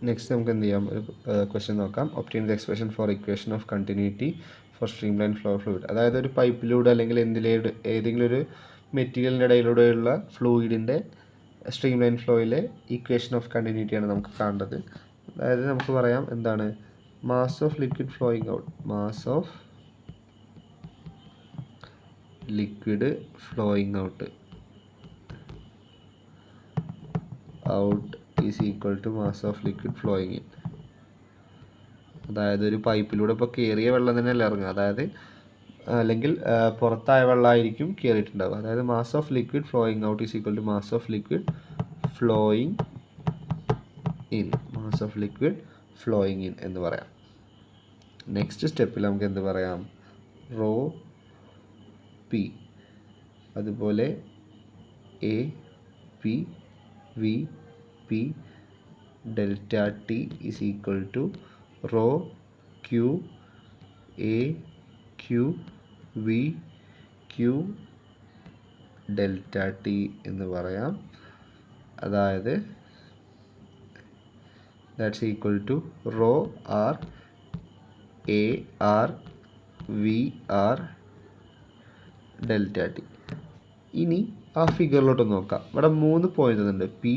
Next നമുക്ക് എന്ത് ചെയ്യാം, ഒരു ക്വസ്റ്റ്യൻ നോക്കാം. Obtain the expression for equation of continuity for streamline flow fluid. അതായത് ഒരു പൈപ്പിലൂടെ അല്ലെങ്കിൽ ഏതെങ്കിലും ഒരു മെറ്റീരിയലിൻ്റെ ഇടയിലൂടെയുള്ള ഫ്ലൂയിഡിൻ്റെ സ്ട്രീം ലൈൻ ഫ്ലോയിലെ ഇക്വേഷൻ ഓഫ് കണ്ടിന്യൂറ്റിയാണ് നമുക്ക് കാണേണ്ടത്. അതായത് നമുക്ക് പറയാം എന്താണ്, mass of liquid flowing out, mass of liquid flowing out is equal to mass of liquid flowing in. അതായത് ഒരു പൈപ്പിലൂടെ ഇപ്പോൾ കയറിയ വെള്ളം തന്നെയല്ല ഇറങ്ങുക, അതായത് അല്ലെങ്കിൽ പുറത്തായ വെള്ളമായിരിക്കും കയറിയിട്ടുണ്ടാവുക. അതായത് mass of liquid flowing out is equal to mass of liquid flowing in, mass of liquid flowing in എന്ന് പറയാം. നെക്സ്റ്റ് സ്റ്റെപ്പിൽ നമുക്ക് എന്ത് പറയാം, റോ പി, അതുപോലെ A P V P delta T is equal to rho Q A Q V Q delta T എന്ന് പറയാം. അതായത് that's equal to rho R A R V R delta T. ഇനി ആ ഫിഗറിലോട്ട് നോക്കാം. ഇവിടെ 3 പോയിന്റ് ഉണ്ട്, പി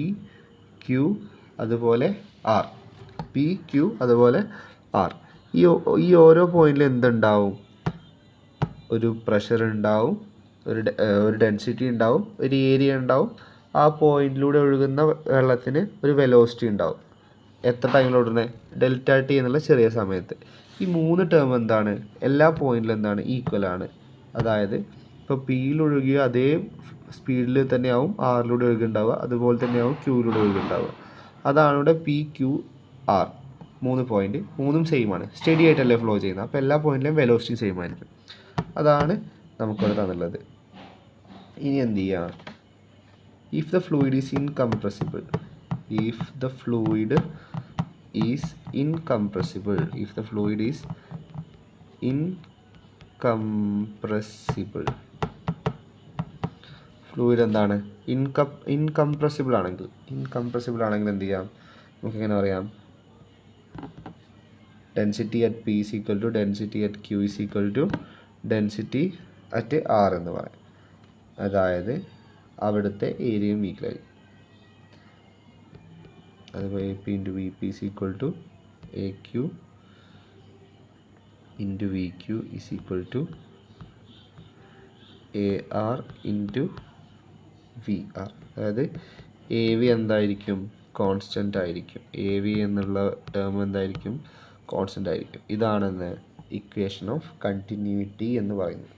ക്യൂ അതുപോലെ ആർ, പി ക്യൂ അതുപോലെ ആർ. ഈ ഓരോ പോയിന്റിൽ എന്തുണ്ടാവും, ഒരു പ്രഷർ ഉണ്ടാവും, ഒരു ഡെൻസിറ്റി ഉണ്ടാവും, ഒരു ഏരിയ ഉണ്ടാവും. ആ പോയിന്റിലൂടെ ഒഴുകുന്ന വെള്ളത്തിന് ഒരു വെലോസിറ്റി ഉണ്ടാവും. എത്ര ടൈമിലോടുന്നത്, ഡെൽറ്റ ടി എന്നുള്ള ചെറിയ സമയത്ത്. ഈ 3 ടേം എന്താണ്, എല്ലാ പോയിന്റിലും എന്താണ്, ഈക്വൽ ആണ്. അതായത് ഇപ്പോൾ പിയിൽ ഒഴുകിയ അതേ സ്പീഡിൽ തന്നെയാവും ആറിലൂടെ ഒഴുകുണ്ടാവുക, അതുപോലെ തന്നെയാവും ക്യൂയിലൂടെ ഒഴുകുണ്ടാവുക. അതാണ് ഇവിടെ പി ക്യൂ ആർ 3 പോയിന്റ്, 3ഉം സെയിം ആണ്, സ്റ്റഡി ആയിട്ടല്ലേ ഫ്ലോ ചെയ്യുന്നത്. അപ്പോൾ എല്ലാ പോയിന്റിലും വെലോസിറ്റി സെയിം ആയിരിക്കും. അതാണ് നമുക്കിവിടെ തന്നുള്ളത്. ഇനി എന്ത് ചെയ്യുക, if the fluid is incompressible, if the fluid is incompressible, if the fluid is incompressible, fluid എന്താണ്, ഇൻകംപ്രസിബിൾ ആണെങ്കിൽ എന്ത് ചെയ്യാം, നമുക്കിങ്ങനെ പറയാം, density at P is equal to density at Q is equal to density at R എന്ന് പറയാം. അതായത് അവിടുത്തെ ഏരിയയും ഈക്വലായി. അതുപോലെ A P into V P is equal to A Q into V Q is equal to A R into V R. അതായത് A V എന്തായിരിക്കും, constant ആയിരിക്കും. എ വി എന്നുള്ള ടേം എന്തായിരിക്കും, കോൺസ്റ്റൻ്റ് ആയിരിക്കും. ഇതാണെന്ന് ഇക്വേഷൻ ഓഫ് കണ്ടിന്യൂറ്റി എന്ന് പറയുന്നത്.